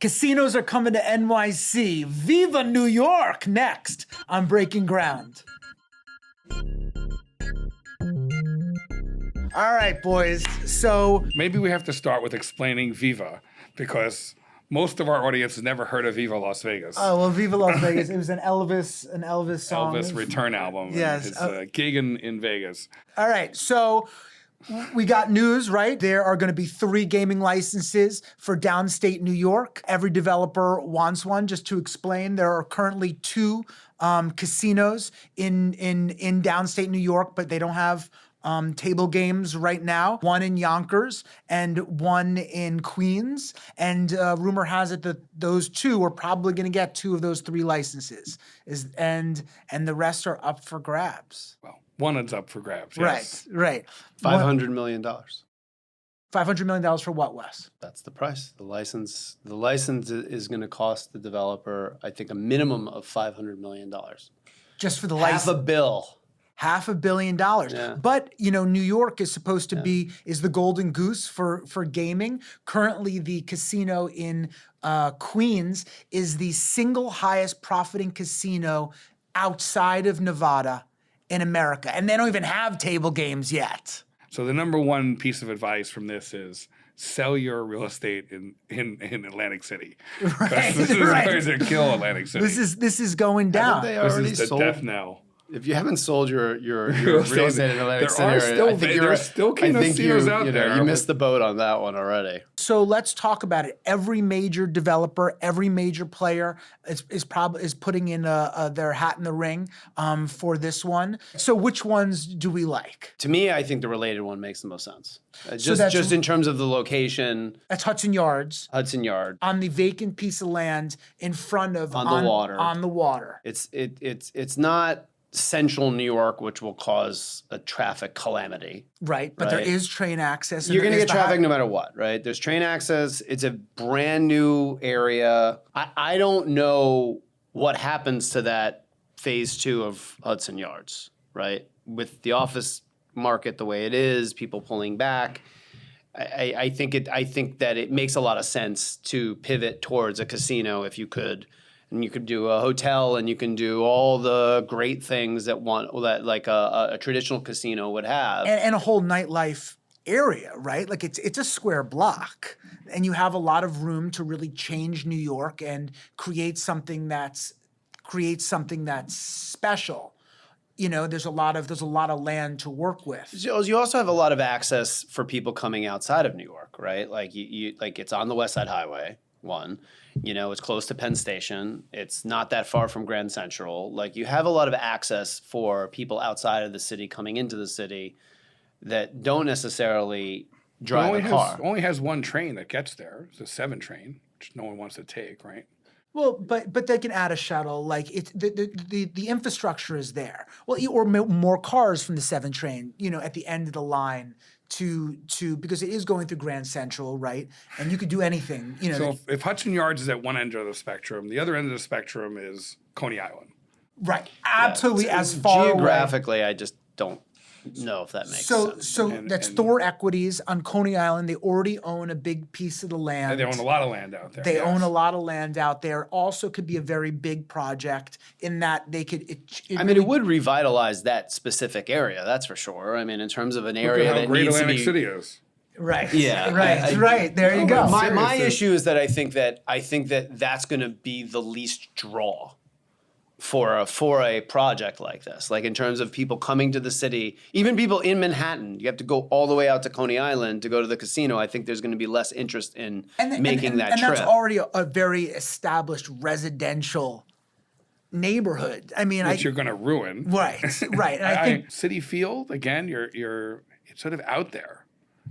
Casinos are coming to NYC. Viva New York next on Breaking Ground. All right, boys. So maybe we have to start with explaining Viva, because most of our audience has never heard of Viva Las Vegas. oh well, Viva Las Vegas. It was an Elvis song. Elvis return album. Yes. His gig in Vegas. All right, so we got news, right? There are going to be 3 gaming licenses for downstate New York. Every developer wants one. Just to explain, there are currently 2 casinos in downstate New York, but they don't have table games right now. One in Yonkers and one in Queens. And rumor has it that those 2 are probably going to get 2 of those 3 licenses. And the rest are up for grabs. Well, one is up for grabs. Yes. Right. $500 million. $500 million for what, Wes? That's the price. The license is going to cost the developer, I think, a minimum of $500 million. Just for the license? Half a bill. $500 million. Yeah. But, New York is supposed to be, is the golden goose for gaming. Currently, the casino in Queens is the single highest profiting casino outside of Nevada in America. And they don't even have table games yet. So the number one piece of advice from this is sell your real estate in Atlantic City. Right. This is going to kill Atlantic City. This is going down. They This already is the sold. death knell. If you haven't sold your real estate in Atlantic City, there are still casinos out there. You missed the boat on that one already. So let's talk about it. Every major developer, every major player is putting in their hat in the ring for this one. So which ones do we like? To me, I think the related one makes the most sense. Just in terms of the location. That's Hudson Yards. Hudson Yard. On the vacant piece of land in front of On the water. On the water. It's not central New York, which will cause a traffic calamity. Right, but there is train access. You're going to get traffic no matter what, right? There's train access. It's a brand new area. I don't know what happens to that phase 2 of Hudson Yards, right? With the office market the way it is, people pulling back. I think that it makes a lot of sense to pivot towards a casino if you could. And you could do a hotel, and you can do all the great things that like a traditional casino would have, and a whole nightlife area, right? Like it's a square block, and you have a lot of room to really change New York and create something that's special. There's a lot of land to work with. You also have a lot of access for people coming outside of New York, right? Like you it's on the West Side Highway. One, it's close to Penn Station. It's not that far from Grand Central. Like you have a lot of access for people outside of the city coming into the city that don't necessarily drive a car. Only has one train that gets there. It's a 7 train, which no one wants to take, right? Well, but they can add a shuttle. Like it's the infrastructure is there. Well, or more cars from the 7 train. At the end of the line. Because it is going through Grand Central, right? And you could do anything, So if Hudson Yards is at one end of the spectrum, the other end of the spectrum is Coney Island. Right. Absolutely. As far geographically, I just don't know if that makes sense. So that's Thor Equities on Coney Island. They already own a big piece of the land. And they own a lot of land out there. They own a lot of land out there. Also could be a very big project in that they could... it would revitalize that specific area, that's for sure. I mean, in terms of an area that great needs Atlantic to be... City is. Right. Yeah. Right. There you go. My issue is that I think that that's going to be the least draw for a project like this. Like in terms of people coming to the city, even people in Manhattan, you have to go all the way out to Coney Island to go to the casino. I think there's going to be less interest in making that trip. And that's already a very established residential neighborhood. I mean, which you're going to ruin. Right. And I think Citi Field, again, it's sort of out there.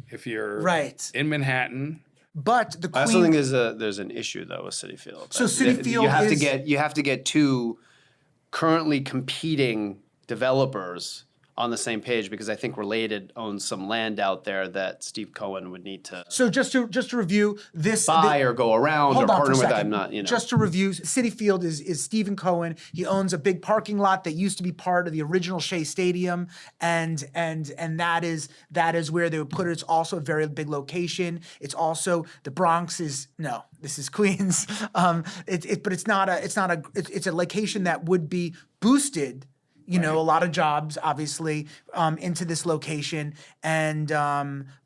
If you're in Manhattan. But the Queen, I also think there's an issue though with Citi Field. So Citi Field you have to get 2 currently competing developers on the same page because I think Related owns some land out there that Steve Cohen would need to So just to review this, buy or go around or hold on for partner a with. second. I'm not, you know. Just to review, Citi Field is Stephen Cohen. He owns a big parking lot that used to be part of the original Shea Stadium, and that is where they would put it. It's also a very big location. It's also the Bronx is no, this is Queens. But it's a location that would be boosted. You know, a lot of jobs, obviously, into this location. And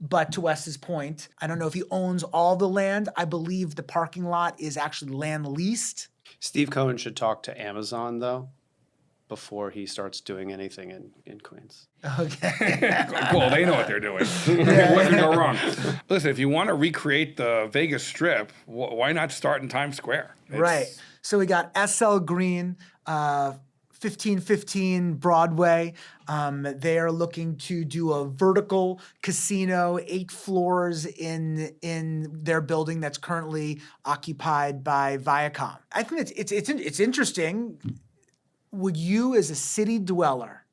but to Wes's point, I don't know if he owns all the land. I believe the parking lot is actually land leased. Steve Cohen should talk to Amazon, though, before he starts doing anything in Queens. Okay. Cool, they know what they're doing. What could go wrong? Listen, if you want to recreate the Vegas Strip, why not start in Times Square? Right. So we got SL Green, 1515 Broadway. They are looking to do a vertical casino, 8 floors in their building that's currently occupied by Viacom. I think it's interesting. Would you, as a city dweller,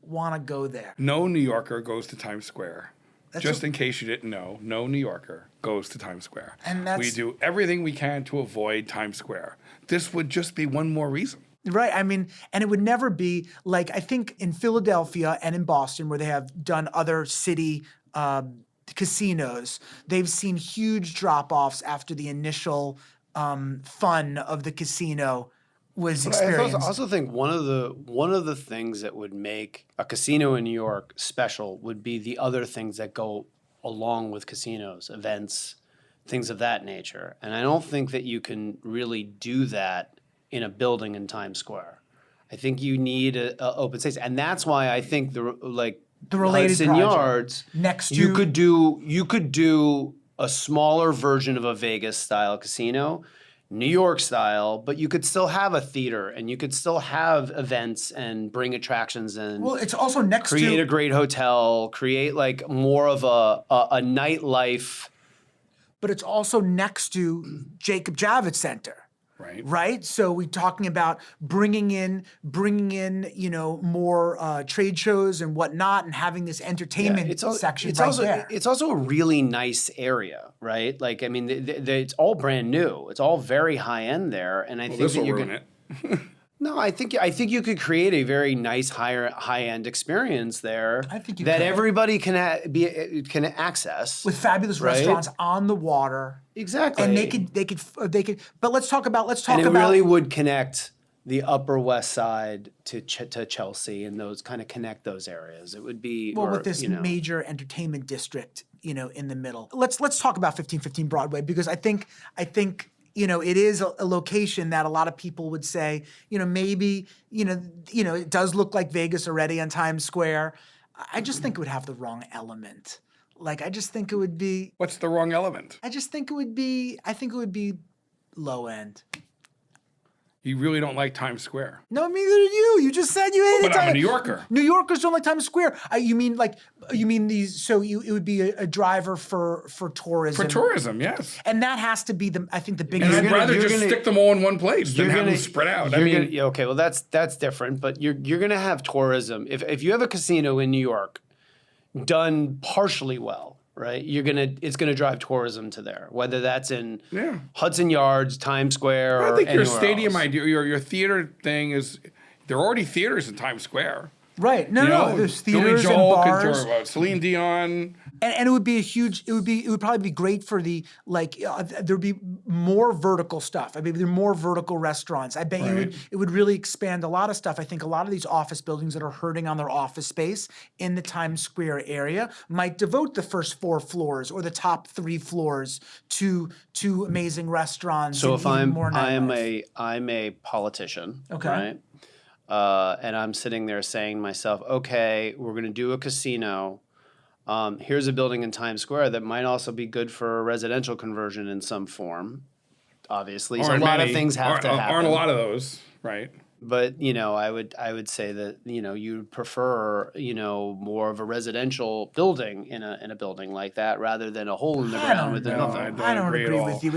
want to go there? No New Yorker goes to Times Square. Just in case you didn't know, no New Yorker goes to Times Square. And we do everything we can to avoid Times Square. This would just be one more reason. Right. I mean, and it would never be like, I think in Philadelphia and in Boston, where they have done other city casinos, they've seen huge drop-offs after the initial fun of the casino was experienced. I also think one of the things that would make a casino in New York special would be the other things that go along with casinos, events, things of that nature. And I don't think that you can really do that in a building in Times Square. I think you need a open space, and that's why I think the Related Hudson project Yards next to you could do a smaller version of a Vegas style casino, New York style, but you could still have a theater and you could still have events and bring attractions in. Well, it's also next create to a great hotel, create like more of a nightlife. But it's also next to Jacob Javits Center. Right. So we're talking about bringing in, more trade shows and whatnot, and having this entertainment section there. It's also a really nice area, right? Like, I mean, it's all brand new. It's all very high end there, and I think this that will you're ruin it. No, I think you could create a very nice high end experience there. I think you that could. everybody can access With fabulous restaurants on the water. Exactly. And they could. But let's talk about. And it really would connect the Upper West Side to Chelsea and those kind of connect those areas. It would be with this major entertainment district, in the middle. Let's talk about 1515 Broadway, because I think. It is a location that a lot of people would say, maybe, it does look like Vegas already on Times Square. I just think it would have the wrong element. Like, I just think it would be. What's the wrong element? I think it would be low end. You really don't like Times Square. No, neither do you. You just said you hated But I'm a New Yorker. New Yorkers don't like Times Square. You mean these? So it would be a driver for tourism. For tourism, yes. And that has to be the biggest. And I'd rather just stick them all in one place than have them spread out. Okay, well that's different. But you're going to have tourism if you have a casino in New York done partially well. Right, it's gonna drive tourism to there, whether that's in Hudson Yards, Times Square, or I think your stadium idea, your theater thing is there are already theaters in Times Square. Right. No, there's theaters and bars. Celine Dion. And it would be it would probably be great for the, there'd be more vertical stuff. I mean, there are more vertical restaurants. I bet it would really expand a lot of stuff. I think a lot of these office buildings that are hurting on their office space in the Times Square area might devote the first 4 floors or the top 3 floors to amazing restaurants. So if I'm a politician, okay. Right? And I'm sitting there saying to myself, okay, we're going to do a casino. Here's a building in Times Square that might also be good for a residential conversion in some form. Obviously, so a lot of things have to happen. Aren't a lot of those, right? But I would say that you'd prefer more of a residential building in a building like that rather than a hole in the ground with nothing. I don't agree at all. with you.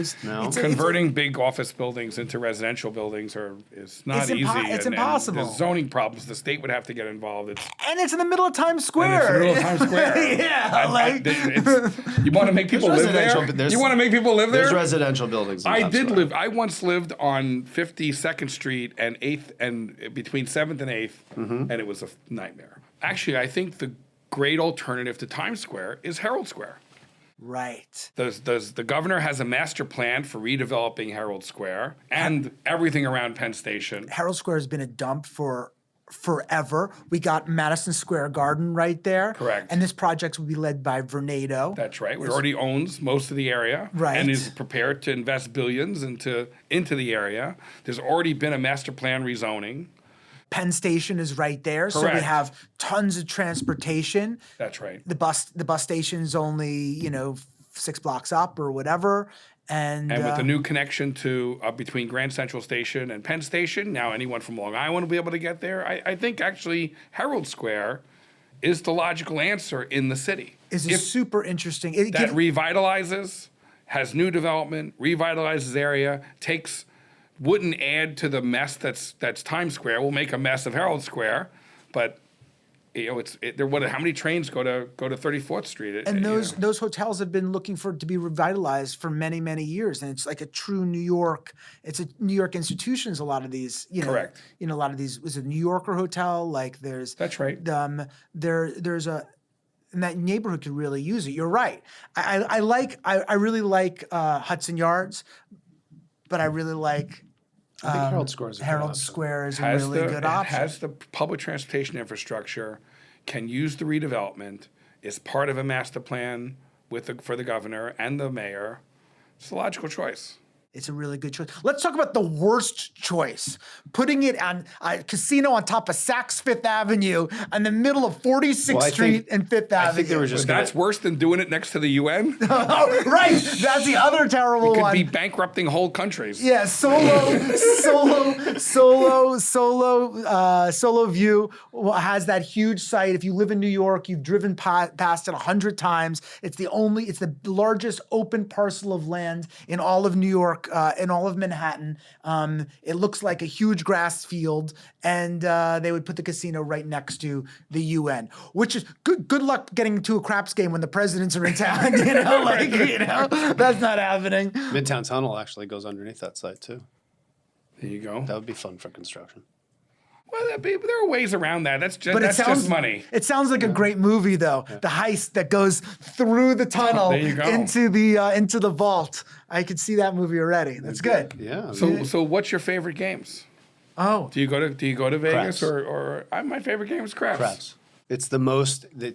Converting big office buildings into residential buildings is not easy. It's and impossible. There's zoning problems. The state would have to get involved. And it's in the middle of Times Square. And it's in the middle of Times Square. Yeah, you want to make people live there? You want to make people live there? There's residential buildings. I once lived on 52nd Street and 8th and between 7th and 8th, and it was a nightmare. Actually, I think the great alternative to Times Square is Herald Square. Right. The governor has a master plan for redeveloping Herald Square and everything around Penn Station. Herald Square has been a dump for forever. We got Madison Square Garden right there. Correct. And this project will be led by Vornado. That's right. It already owns most of the area. Right. And is prepared to invest billions into the area. There's already been a master plan rezoning. Penn Station is right there. Correct. So we have tons of transportation. That's right. The bus station is only, 6 blocks up or whatever. And with the new connection to between Grand Central Station and Penn Station, now anyone from Long Island will be able to get there. I think actually Herald Square is the logical answer in the city. Is super interesting. That revitalizes, has new development, revitalizes area, wouldn't add to the mess that's Times Square. We'll make a mess of Herald Square, but how many trains go to 34th Street? And those hotels have been looking to be revitalized for many, many years, and it's like a true New York. It's a New York institutions. A lot of these, correct. A lot of these was a New Yorker hotel. Like that's right. There's and that neighborhood could really use it. You're right. I really like Hudson Yards, but I really like. I think Herald Square is a really good option. Has the public transportation infrastructure, can use the redevelopment, is part of a master plan for the governor and the mayor. It's a logical choice. It's a really good choice. Let's talk about the worst choice. Putting it on a casino on top of Saks Fifth Avenue in the middle of 46th Street and Fifth Avenue. I think they were just that's worse than doing it next to the UN? Oh, right. That's the other terrible one. one. It could be bankrupting whole countries. Yeah, Soloviev has that huge site. If you live in New York, you've driven past it 100 times. It's the largest open parcel of land in all of New York. In all of Manhattan. It looks like a huge grass field, and they would put the casino right next to the UN, which is good luck getting to a craps game when the presidents are in town. That's not happening. Midtown Tunnel actually goes underneath that site too. There you go. That would be fun for construction. Well, there are ways around that. That's just money. It sounds like a great movie, though. Yeah. The heist that goes through the tunnel into the vault. I could see that movie already. That's good. Yeah. So what's your favorite games? Oh, do you go to Vegas Craps. or my favorite game is craps. Craps. It's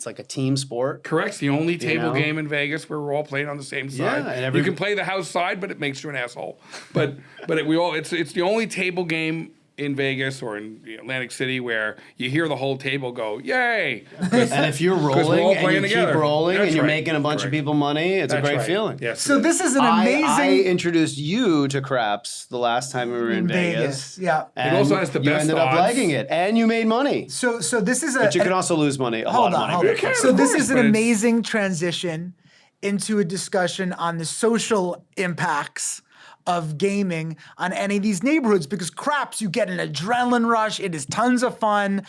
like a team sport. Correct. It's the only table game in Vegas where we're all playing on the same side. Yeah, and you can play the house side, but it makes you an asshole. But it's the only table game in Vegas or in Atlantic City where you hear the whole table go, yay! And if you're rolling and you keep rolling and you're making a bunch of people money, it's a great feeling. Yes. So this is an amazing... I introduced you to craps the last time we were in Vegas. Yeah. And it also has the best you ended up liking it. And you made money. So this is But you can also lose money, a lot of money. So this is an amazing transition into a discussion on the social impacts of gaming on any of these neighborhoods, because craps, you get an adrenaline rush. It is tons of fun.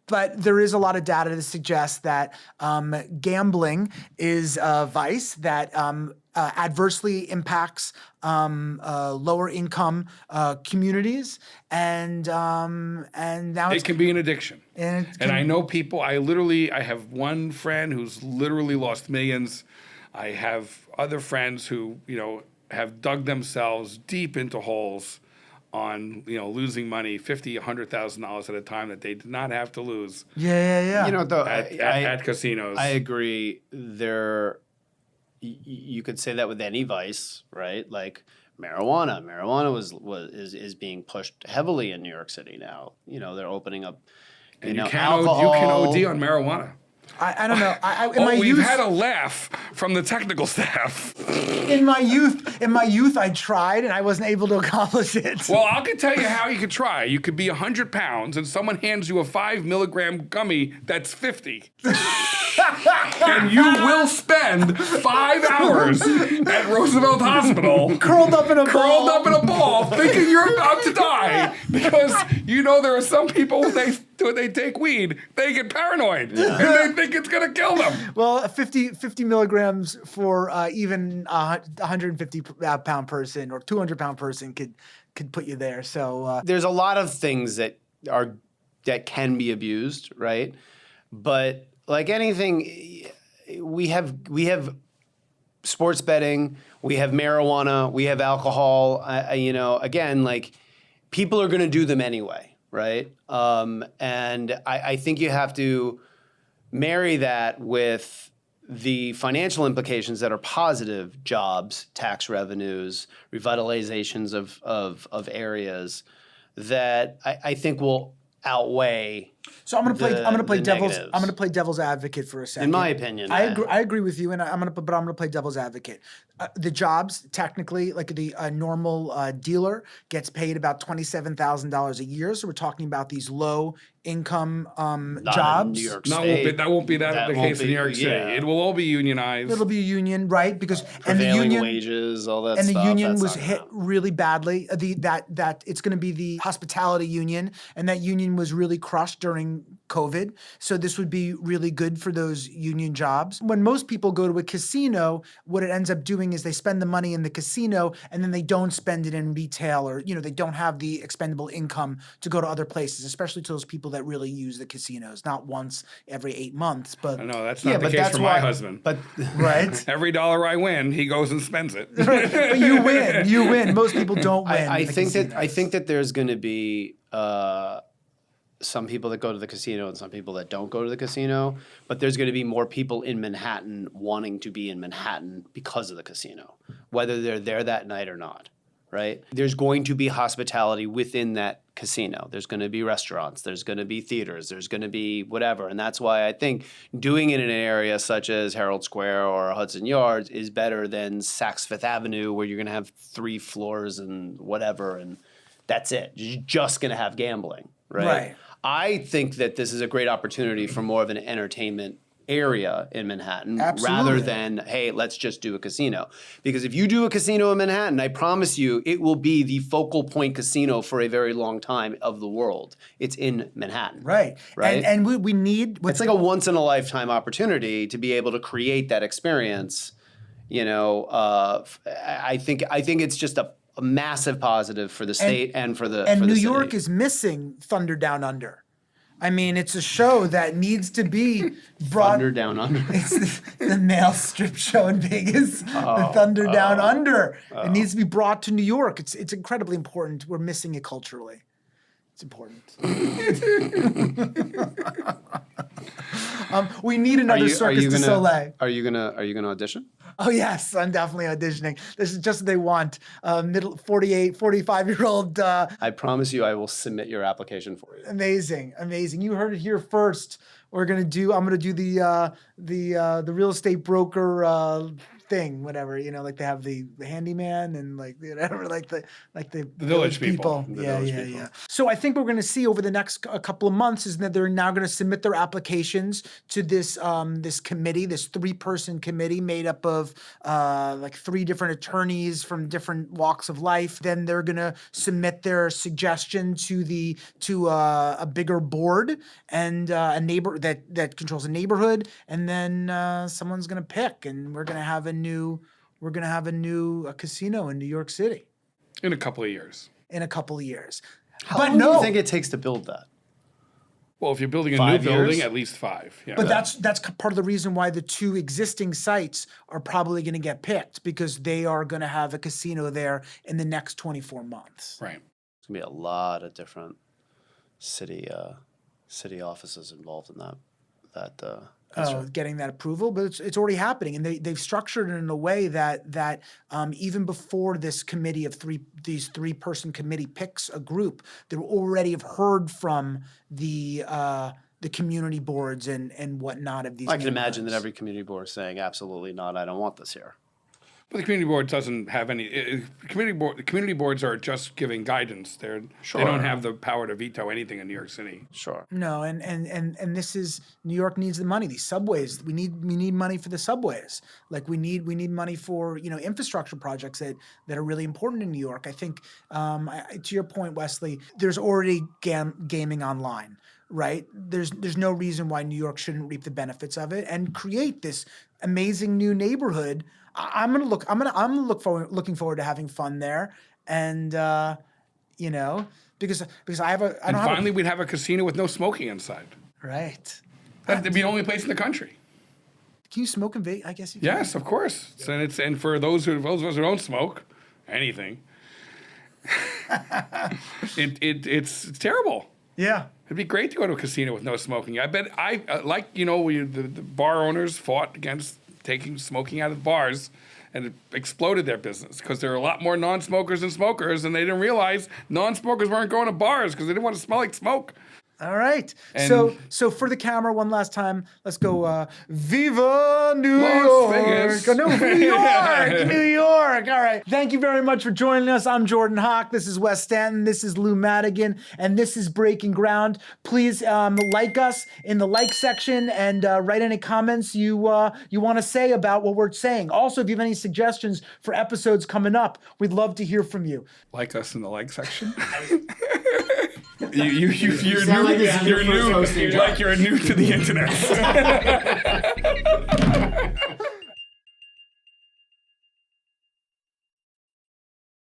But there is a lot of data to suggest that gambling is a vice that adversely impacts lower income communities, and now it can be an addiction. And I know people. I have one friend who's literally lost millions. I have other friends who have dug themselves deep into holes on losing money, $50,000, $100,000 at a time that they did not have to lose. Yeah. At casinos. I agree. You could say that with any vice, right? Like marijuana. Marijuana is being pushed heavily in New York City now. They're opening up. And you can alcohol. OD on marijuana. I don't know. In my We've youth, had a laugh from the technical staff. in my youth, I tried and I wasn't able to accomplish it. Well, I can tell you how you could try. You could be 100 pounds and someone hands you a 5 milligram gummy that's 50. And you will spend 5 hours at Roosevelt Hospital curled up in a ball thinking you're about to die because you know there are some people when they take weed, they get paranoid and they think it's going to kill them. Well, 50 milligrams for even a 150 pound person or 200 pound person could put you there. So there's a lot of things that can be abused, right? But like anything, we have sports betting, we have marijuana, we have alcohol. Again, like people are going to do them anyway, right? And I think you have to marry that with the financial implications that are positive: jobs, tax revenues, revitalizations of areas that I think will outweigh. So I'm gonna play devil's advocate for a second. In my opinion, I agree with you, and I'm gonna play devil's advocate. The jobs, technically, like the normal dealer gets paid about $27,000 a year. So we're talking about these low income jobs. In New York State. That won't be the case in New York City. Yeah. It will all be unionized. It'll be a union, right? Because Prevailing wages, all that and stuff. the union that's was not hit gonna- really badly. That it's going to be the hospitality union, and that union was really crushed during COVID. So this would be really good for those union jobs. When most people go to a casino, what it ends up doing is they spend the money in the casino and then they don't spend it in retail, or they don't have the expendable income to go to other places, especially to those people that really use the casinos, not once every 8 months. But I know that's not the case for my husband. But right, every dollar I win, he goes and spends it. but you win. Most people don't win. I think that there's going to be some people that go to the casino and some people that don't go to the casino, but there's going to be more people in Manhattan wanting to be in Manhattan because of the casino, whether they're there that night or not, right? There's going to be hospitality within that casino. There's going to be restaurants, there's going to be theaters, there's going to be whatever. And that's why I think doing it in an area such as Herald Square or Hudson Yards is better than Saks Fifth Avenue, where you're going to have 3 floors and whatever, and that's it. You're just going to have gambling, right? I think that this is a great opportunity for more of an entertainment area in Manhattan rather than, hey, let's just do a casino. Because if you do a casino in Manhattan, I promise you it will be the focal point casino for a very long time of the world. It's in Manhattan. Right. And we need... It's like a once-in-a-lifetime opportunity to be able to create that experience. I think it's just a massive positive for the state and for the New city. York is missing Thunder Down Under. I mean, it's a show that needs to be brought. Thunder Down Under. It's the male strip show in Vegas. The Thunder Down Under. It needs to be brought to New York. It's incredibly important. We're missing it culturally. It's important. We need another Circus du Soleil. Are you gonna audition? Oh yes, I'm definitely auditioning. This is just what they want. 45-year-old. I promise you, I will submit your application for you. Amazing. You heard it here first. I'm gonna do the real estate broker thing, whatever, like they have the handyman and like whatever, like the village people. Yeah. So I think what we're going to see over the next couple of months is that they're now going to submit their applications to this committee, this 3-person committee made up of like 3 different attorneys from different walks of life. Then they're going to submit their suggestion to a bigger board and a neighbor that controls a neighborhood, and then someone's going to pick, and we're going to have a new casino in New York City in a couple of years. How long do you think it takes to build that? Well, if you're building a 5 new years? building, at least 5. Yeah. But that's part of the reason why the 2 existing sites are probably going to get picked, because they are going to have a casino there in the next 24 months. Right. There's going to be a lot of different city offices involved in that. Getting that approval, but it's already happening, and they've structured it in a way that even before this committee of these 3-person committee picks a group, they already have heard from the the community boards and whatnot of these. I can imagine that neighborhoods. every community board is saying, absolutely not, I don't want this here. But the community board doesn't have any. The community boards are just giving guidance. They don't have the power to veto anything in New York City. Sure. No, and this is New York needs the money. These subways, we need money for the subways. Like we need money for infrastructure projects that are really important in New York. I think to your point, Wesley, there's already gaming online, right? There's no reason why New York shouldn't reap the benefits of it and create this amazing new neighborhood. I'm looking forward to having fun there, and because finally we'd have a casino with no smoking inside. Right. That'd be the only place in the country. Can you smoke in Vegas? I guess you can. Yes, of course. And for those of us who don't smoke anything, it's terrible. Yeah. It'd be great to go to a casino with no smoking. I bet the bar owners fought against taking smoking out of bars, and it exploded their business because there are a lot more non-smokers than smokers, and they didn't realize non-smokers weren't going to bars because they didn't want to smell like smoke. All right. And so for the camera, one last time, let's go. Viva New Las York! Vegas. Oh, no, New York, New York. All right. Thank you very much for joining us. I'm Jordan Hawk. This is Wes Stanton. This is Lou Madigan, and this is Breaking Ground. Please like us in the like section and write any comments you want to say about what we're saying. Also, if you have any suggestions for episodes coming up, we'd love to hear from you. Like us in the like section. You're sound new. like this is your You're first new. hosting job. Like you're new to the internet.